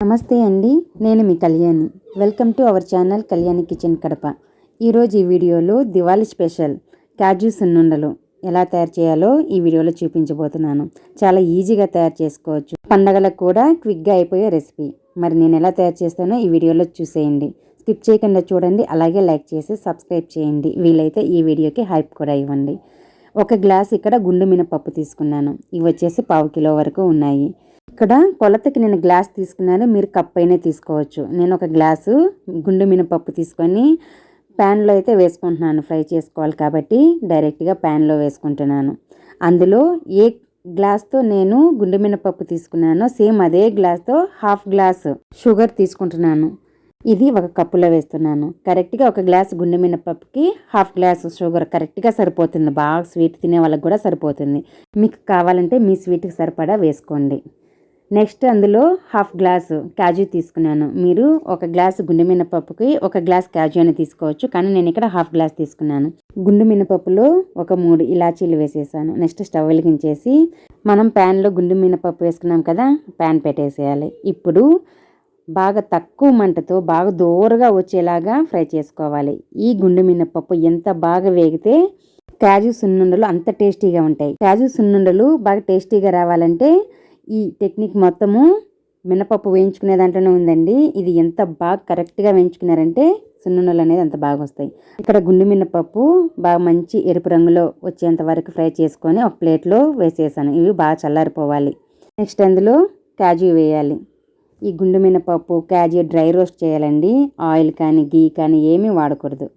నమస్తే అండి, నేను మీ Kalyani. Welcome to our channel Kalyani kitchen Kadapa. ఈరోజు ఈ వీడియోలో దివాళీ స్పెషల్ కాజు సున్నుండలు ఎలా తయారు చేయాలో ఈ వీడియోలో చూపించబోతున్నాను. చాలా ఈజీగా తయారు చేసుకోవచ్చు. పండగలకు కూడా క్విక్గా అయిపోయే రెసిపీ. మరి నేను ఎలా తయారు చేస్తానో ఈ వీడియోలో చూసేయండి. స్కిప్ చేయకుండా చూడండి, అలాగే లైక్ చేసి సబ్స్క్రైబ్ చేయండి. వీలైతే ఈ వీడియోకి హైప్ కూడా ఇవ్వండి. ఒక గ్లాస్ ఇక్కడ గుండు మినపప్పు తీసుకున్నాను. ఇవి వచ్చేసి 1/2 కిలో వరకు ఉన్నాయి. ఇక్కడ కొలతకి నేను గ్లాస్ తీసుకున్నాను, మీరు కప్ అయినా తీసుకోవచ్చు. నేను ఒక గ్లాసు గుండు మినపప్పు తీసుకొని ప్యాన్లో అయితే వేసుకుంటున్నాను. ఫ్రై చేసుకోవాలి కాబట్టి డైరెక్ట్గా ప్యాన్లో వేసుకుంటున్నాను. అందులో ఏ గ్లాస్తో నేను గుండు మినపప్పు తీసుకున్నానో సేమ్ అదే గ్లాస్తో 1/2 గ్లాస్ షుగర్ తీసుకుంటున్నాను. ఇది ఒక కప్పులో వేస్తున్నాను. కరెక్ట్గా ఒక గ్లాస్ గుండె మినపప్పుకి 1/2 గ్లాస్ షుగర్ కరెక్ట్గా సరిపోతుంది. బాగా స్వీట్ తినే వాళ్ళకి కూడా సరిపోతుంది. మీకు కావాలంటే మీ స్వీట్కి సరిపడా వేసుకోండి. నెక్స్ట్ అందులో 1/2 గ్లాసు కాజు తీసుకున్నాను. మీరు ఒక గ్లాసు గుండె మినపప్పుకి ఒక గ్లాస్ కాజు అని తీసుకోవచ్చు, కానీ నేను ఇక్కడ 1/2 గ్లాస్ తీసుకున్నాను. గుండు మినపప్పులో ఒక 3 ఇలాచీలు వేసేసాను. నెక్స్ట్ స్టవ్ వెలిగించేసి మనం ప్యాన్లో గుండు మినపప్పు వేసుకున్నాం కదా, ప్యాన్ పెట్టేసేయాలి. ఇప్పుడు బాగా తక్కువ మంటతో బాగా దూరగా వచ్చేలాగా ఫ్రై చేసుకోవాలి. ఈ గుండు మినపప్పు ఎంత బాగా వేగితే కాజు సున్నుండలు అంత టేస్టీగా ఉంటాయి. కాజు సున్నుండలు బాగా టేస్టీగా రావాలంటే ఈ టెక్నిక్ మొత్తము మినపప్పు వేయించుకునే దాంట్లోనే ఉందండి. ఇది ఎంత బాగా కరెక్ట్గా వేయించుకున్నారంటే సున్నుండలు అనేది అంత బాగా వస్తాయి. ఇక్కడ గుండు మినపప్పు బాగా మంచి ఎరుపు రంగులో వచ్చేంత వరకు ఫ్రై చేసుకొని ఒక ప్లేట్లో వేసేసాను. ఇవి బాగా చల్లారిపోవాలి. నెక్స్ట్ అందులో కాజు వేయాలి. ఈ గుండు మినపప్పు కాజు డ్రై రోస్ట్ చేయాలండి. ఆయిల్ కానీ గీ కానీ ఏమీ వాడకూడదు.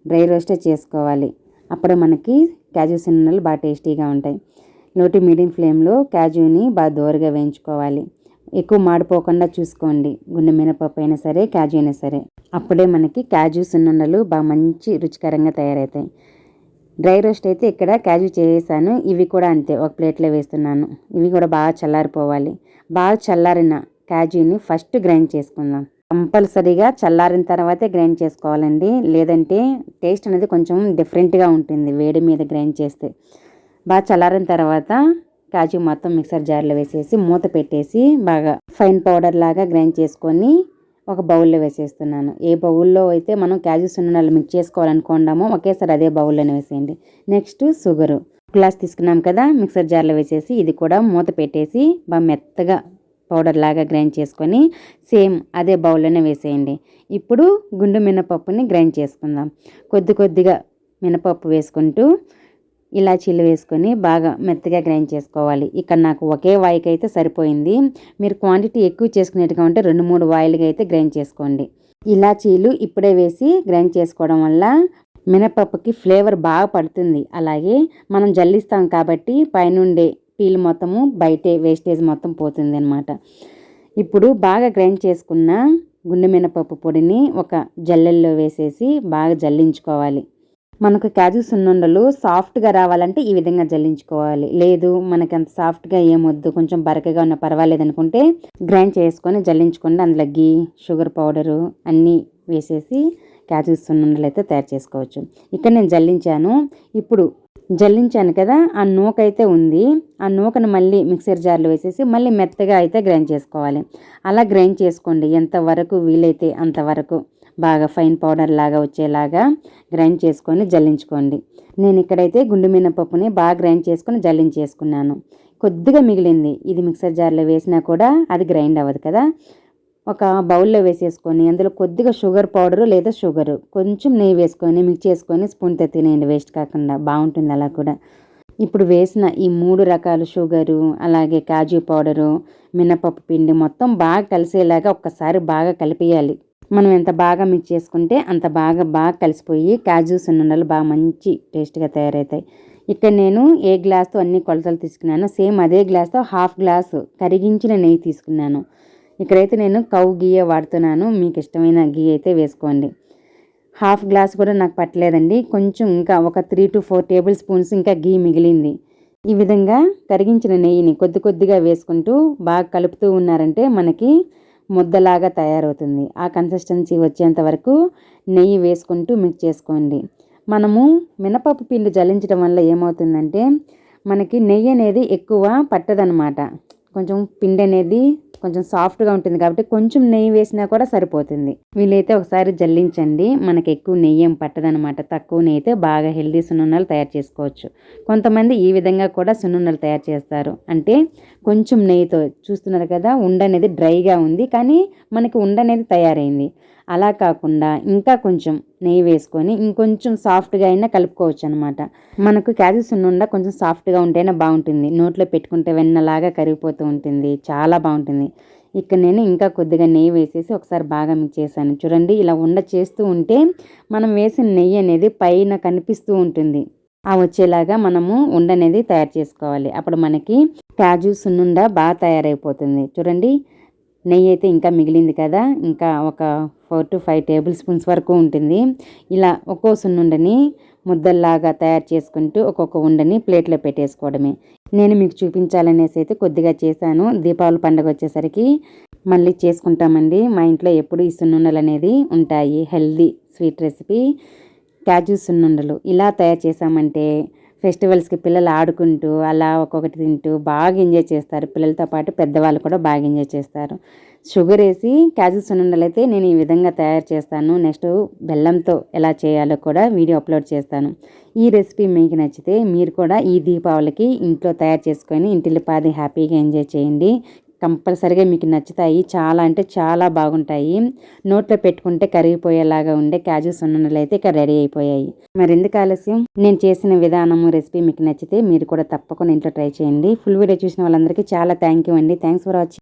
డ్రై రోస్టే చేసుకోవాలి. అప్పుడు మనకి కాజు సున్నుండలు బాగా టేస్టీగా ఉంటాయి. లోటు మీడియం ఫ్లేమ్లో కాజుని బాగా దోరగా వేయించుకోవాలి. ఎక్కువ మాడిపోకుండా చూసుకోండి. గుండు మినపప్పు అయినా సరే కాజు అయినా సరే. అప్పుడే మనకి కాజు సున్నుండలు బాగా మంచి రుచికరంగా తయారవుతాయి. డ్రై రోస్ట్ అయితే ఇక్కడ కాజు చేసాను. ఇవి కూడా అంతే, ఒక ప్లేట్లో వేస్తున్నాను. ఇవి కూడా బాగా చల్లారిపోవాలి. బాగా చల్లారిన కాజుని ఫస్ట్ గ్రైండ్ చేసుకుందాం. కంపల్సరీగా చల్లారిన తర్వాతే గ్రైండ్ చేసుకోవాలండి, లేదంటే టేస్ట్ అనేది కొంచెం డిఫరెంట్గా ఉంటుంది వేడి మీద గ్రైండ్ చేస్తే. బాగా చల్లారిన తర్వాత కాజు మొత్తం మిక్సర్ జార్లో వేసేసి మూత పెట్టేసి బాగా ఫైన్ పౌడర్ లాగా గ్రైండ్ చేసుకొని ఒక బౌల్లో వేసేస్తున్నాను. ఏ బౌల్లో అయితే మనం కాజు సున్నుండలు మిక్స్ చేసుకోవాలనుకున్నామో ఒకేసారి అదే బౌల్లోనే వేసేయండి. నెక్స్ట్ షుగరు గ్లాస్ తీసుకున్నాం కదా, మిక్సర్ జార్లో వేసేసి ఇది కూడా మూత పెట్టేసి బాగా మెత్తగా పౌడర్ లాగా గ్రైండ్ చేసుకొని సేమ్ అదే బౌల్లోనే వేసేయండి. ఇప్పుడు గుండు మినపప్పుని గ్రైండ్ చేసుకుందాం. కొద్దిగా మినపప్పు వేసుకుంటూ ఇలాచీలు వేసుకొని బాగా మెత్తగా గ్రైండ్ చేసుకోవాలి. ఇక్కడ నాకు ఒకే వాయికి అయితే సరిపోయింది. మీరు క్వాంటిటీ ఎక్కువ చేసుకునేట్టుగా ఉంటే 2-3 వాయిలుగా అయితే గ్రైండ్ చేసుకోండి. ఇలాచీలు ఇప్పుడే వేసి గ్రైండ్ చేసుకోవడం వల్ల మినపప్పుకి ఫ్లేవర్ బాగా పడుతుంది. అలాగే మనం జల్లిస్తాం కాబట్టి పైనుండే పీల్ మొత్తము బయటే వేస్టేజ్ మొత్తం పోతుంది అన్నమాట. ఇప్పుడు బాగా గ్రైండ్ చేసుకున్న గుండు మినపప్పు పొడిని ఒక జల్లెల్లో వేసేసి బాగా జల్లించుకోవాలి. మనకు కాజు సున్నుండలు సాఫ్ట్గా రావాలంటే ఈ విధంగా జల్లించుకోవాలి. లేదు మనకి అంత సాఫ్ట్గా ఏమొద్దు, కొంచెం బరకగా ఉన్న పర్వాలేదు అనుకుంటే గ్రైండ్ చేసుకొని జల్లించుకోండి. అందులో గీ, షుగర్ పౌడరు అన్నీ వేసేసి కాజు సున్నుండలు అయితే తయారు చేసుకోవచ్చు. ఇక్కడ నేను జల్లించాను. ఇప్పుడు జల్లించాను కదా, ఆ నూక అయితే ఉంది. ఆ నూకను మళ్ళీ మిక్సర్ జార్లో వేసేసి మళ్ళీ మెత్తగా అయితే గ్రైండ్ చేసుకోవాలి. అలా గ్రైండ్ చేసుకోండి. ఎంతవరకు వీలైతే అంతవరకు బాగా ఫైన్ పౌడర్ లాగా వచ్చేలాగా గ్రైండ్ చేసుకొని జల్లించుకోండి. నేను ఇక్కడైతే గుండు మినపప్పుని బాగా గ్రైండ్ చేసుకొని జల్లించేసుకున్నాను. కొద్దిగా మిగిలింది. ఇది మిక్సర్ జార్లో వేసినా కూడా అది గ్రైండ్ అవ్వదు కదా. ఒక బౌల్లో వేసేసుకొని అందులో కొద్దిగా షుగర్ పౌడరు లేదా షుగరు కొంచెం నెయ్యి వేసుకొని మిక్స్ చేసుకొని స్పూన్తో తినేయండి, వేస్ట్ కాకుండా బాగుంటుంది అలా కూడా. ఇప్పుడు వేసిన ఈ 3 రకాల షుగరు అలాగే కాజు పౌడరు మినపప్పు పిండి మొత్తం బాగా కలిసేలాగా ఒక్కసారి బాగా కలిపేయాలి. మనం ఎంత బాగా మిక్స్ చేసుకుంటే అంత బాగా కలిసిపోయి కాజు సున్నుండలు బాగా మంచి టేస్ట్గా తయారవుతాయి. ఇక్కడ నేను ఏ గ్లాస్తో అన్ని కొలతలు తీసుకున్నాను సేమ్ అదే గ్లాస్తో 1/2 గ్లాసు కరిగించిన నెయ్యి తీసుకున్నాను. ఇక్కడైతే నేను కౌ గీయే వాడుతున్నాను. మీకు ఇష్టమైన గీ అయితే వేసుకోండి. 1/2 గ్లాస్ కూడా నాకు పట్టలేదండి, కొంచెం ఇంకా ఒక 3-4 టేబుల్ స్పూన్స్ ఇంకా గీ మిగిలింది. ఈ విధంగా కరిగించిన నెయ్యిని కొద్దిగా వేసుకుంటూ బాగా కలుపుతూ ఉన్నారంటే మనకి ముద్దలాగా తయారవుతుంది. ఆ కన్సిస్టెన్సీ వచ్చేంత వరకు నెయ్యి వేసుకుంటూ మిక్స్ చేసుకోండి. మనము మినపప్పు పిండి జల్లించడం వల్ల ఏమవుతుందంటే మనకి నెయ్యి అనేది ఎక్కువ పట్టదనమాట. కొంచెం పిండి అనేది కొంచెం సాఫ్ట్గా ఉంటుంది కాబట్టి కొంచెం నెయ్యి వేసినా కూడా సరిపోతుంది. వీలైతే ఒకసారి జల్లించండి. మనకి ఎక్కువ నెయ్యి ఏం పట్టదనమాట. తక్కువ నెయ్యితే బాగా హెల్దీ సున్నుండలు తయారు చేసుకోవచ్చు. కొంతమంది ఈ విధంగా కూడా సున్నుండలు తయారు చేస్తారు. అంటే కొంచెం నెయ్యితో చూస్తున్నారు కదా, ఉండ అనేది డ్రైగా ఉంది కానీ మనకి ఉండ అనేది తయారైంది. అలా కాకుండా ఇంకా కొంచెం నెయ్యి వేసుకొని ఇంకొంచెం సాఫ్ట్గా అయినా కలుపుకోవచ్చు అనమాట. మనకు క్యాజు సున్నుండ కొంచెం సాఫ్ట్గా ఉంటేనే బాగుంటుంది. నోట్లో పెట్టుకుంటే వెన్నలాగా కరిగిపోతూ ఉంటుంది, చాలా బాగుంటుంది. ఇక్కడ నేను ఇంకా కొద్దిగా నెయ్యి వేసేసి ఒకసారి బాగా మిక్స్ చేశాను. చూడండి, ఇలా ఉండ చేస్తూ ఉంటే మనం వేసిన నెయ్యి అనేది పైన కనిపిస్తూ ఉంటుంది. ఆ వచ్చేలాగా మనము ఉండ అనేది తయారు చేసుకోవాలి. అప్పుడు మనకి క్యాజు సున్నుండ బాగా తయారైపోతుంది. చూడండి, నెయ్యి అయితే ఇంకా మిగిలింది కదా, ఇంకా ఒక 4 to 5 టేబుల్ స్పూన్స్ వరకు ఉంటుంది. ఇలా ఒక్కో సున్నుండని ముద్దల్లాగా తయారు చేసుకుంటూ ఒక్కొక్క ఉండని ప్లేట్లో పెట్టేసుకోవడమే. నేను మీకు చూపించాలనేసి అయితే కొద్దిగా చేశాను. దీపావళి పండుగ వచ్చేసరికి మళ్ళీ చేసుకుంటామండి. మా ఇంట్లో ఎప్పుడు ఈ సున్నుండలు అనేది ఉంటాయి. హెల్దీ స్వీట్ రెసిపీ క్యాజు సున్నుండలు. ఇలా తయారు చేసామంటే ఫెస్టివల్స్కి పిల్లలు ఆడుకుంటూ అలా ఒక్కొక్కటి తింటూ బాగా ఎంజాయ్ చేస్తారు. పిల్లలతో పాటు పెద్దవాళ్ళు కూడా బాగా ఎంజాయ్ చేస్తారు. షుగర్ వేసి క్యాజు సున్నుండలు అయితే నేను ఈ విధంగా తయారు చేస్తాను. నెక్స్ట్ బెల్లంతో ఎలా చేయాలో కూడా వీడియో అప్లోడ్ చేస్తాను. ఈ రెసిపీ మీకు నచ్చితే మీరు కూడా ఈ దీపావళికి ఇంట్లో తయారు చేసుకొని ఇంటిల్లిపాది హ్యాపీగా ఎంజాయ్ చేయండి. కంపల్సరిగా మీకు నచ్చుతాయి. చాలా అంటే చాలా బాగుంటాయి. నోట్లో పెట్టుకుంటే కరిగిపోయేలాగా ఉండే క్యాజు సున్నుండలు అయితే ఇక్కడ రెడీ అయిపోయాయి. మరి ఎందుకు ఆలస్యం, నేను చేసిన విధానము రెసిపీ మీకు నచ్చితే మీరు కూడా తప్పకుండా ఇంట్లో ట్రై చేయండి. ఫుల్ వీడియో చూసిన వాళ్ళందరికీ చాలా థ్యాంక్ యూ అండి. Thanks for watching.